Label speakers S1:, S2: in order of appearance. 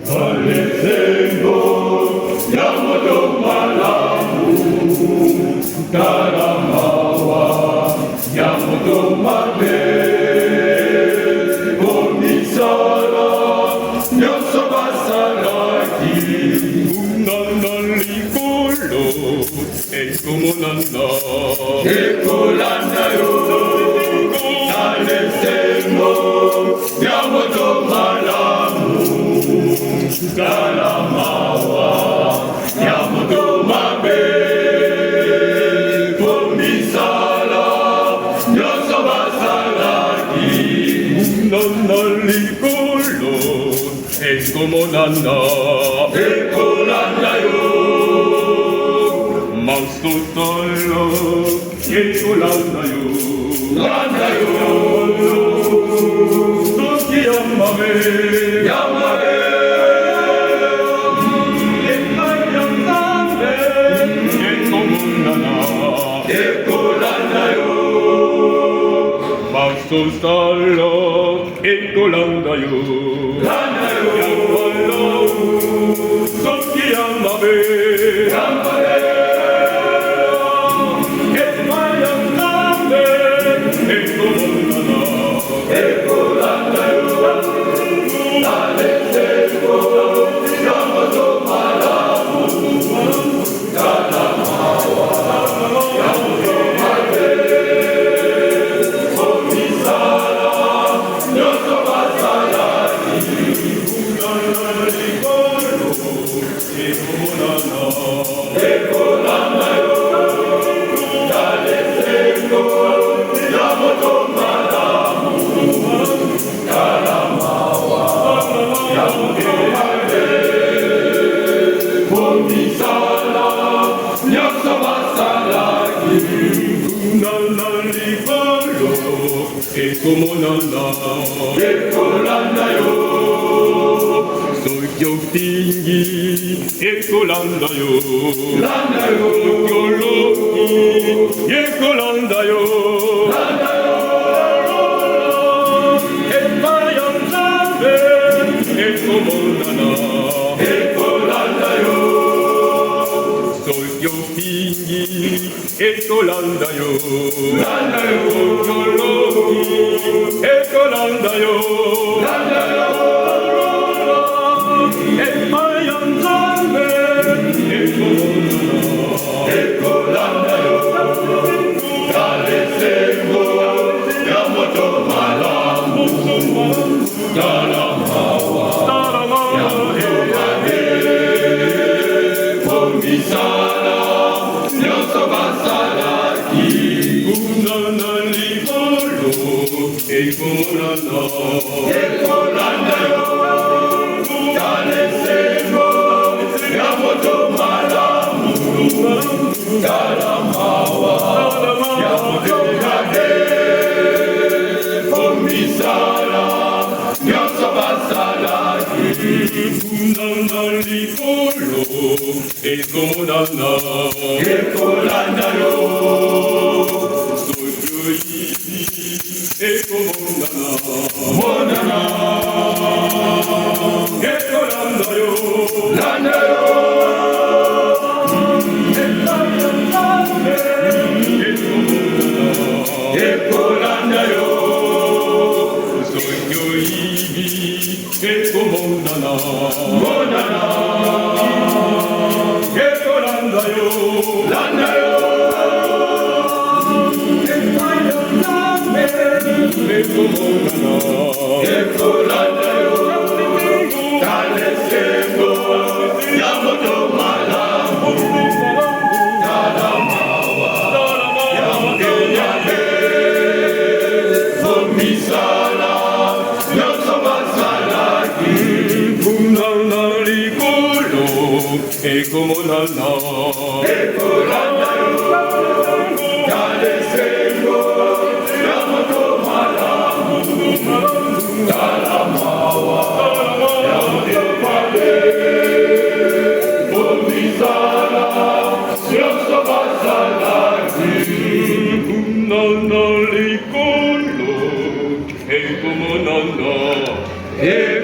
S1: Alessandro, Yamato Malamu, Karamawa, Yamato Mate, Omisara, Yosobasaraki,
S2: Unanalicolo, e como nana,
S1: Ecolanayo, Alessandro, Yamato Malamu, Karamawa, Yamato Mabe, Komisara, Yosobasaraki,
S2: unanalicolo, e como nana,
S1: Ecolanayo,
S2: Masto solo, e colanayo,
S1: Lanayo,
S2: Toki amame,
S1: Yamare,
S2: e mayamame, e como nana,
S1: Ecolanayo,
S2: Masto solo, e colandayo,
S1: Lanayo,
S2: Toki amame,
S1: Yamare,
S2: e mayamame, e como nana,
S1: Ecolanayo, Alessandro, Yamato Malamu, Karamawa, Yamato Mabe, Komisara, Yosobasaraki, Ecolanayo, Alessandro, Yamato Malamu, Karamawa, Yamato Mabe, Komisara, Yosobasaraki,
S2: unanalicolo, e como nana,
S1: Ecolanayo,
S2: soy yo tingui, e colandayo,
S1: Lanayo,
S2: Yoloki, e colandayo, e mayam sabe, e como nana,
S1: Ecolanayo,
S2: soy yo tingui, e colandayo,
S1: Lanayo,
S2: Yoloki, e colandayo, e mayam sabe, e como
S1: Ecolanayo, Alessandro, Yamato Malamu, Karamawa, Yamato Mabe, Komisara, Yosobasaraki,
S2: unanalicolo, e como nana,
S1: Ecolanayo, Alessandro, Yamato Malamu, Karamawa, Yamato Mabe, Komisara, Yosobasaraki,
S2: unanalicolo, e como nana,
S1: Ecolanayo,
S2: soy yo e como nana,
S1: Monana,
S2: e colandayo,
S1: Lanayo, Ecolanayo,
S2: soy yo e como nana,
S1: Monana,
S2: e colandayo,
S1: Lanayo,
S2: e como nana,
S1: Ecolanayo, Alessandro, Yamato Malamu, Karamawa, Yamato Mabe, Komisara, Yosobasaraki,
S2: unanalicolo, e como nana,
S1: Ecolanayo, Alessandro, Yamato Malamu, Karamawa, Yamato Mabe, Komisara, Yosobasaraki,
S2: unanalicolo, e como nana,
S1: Ecolanayo,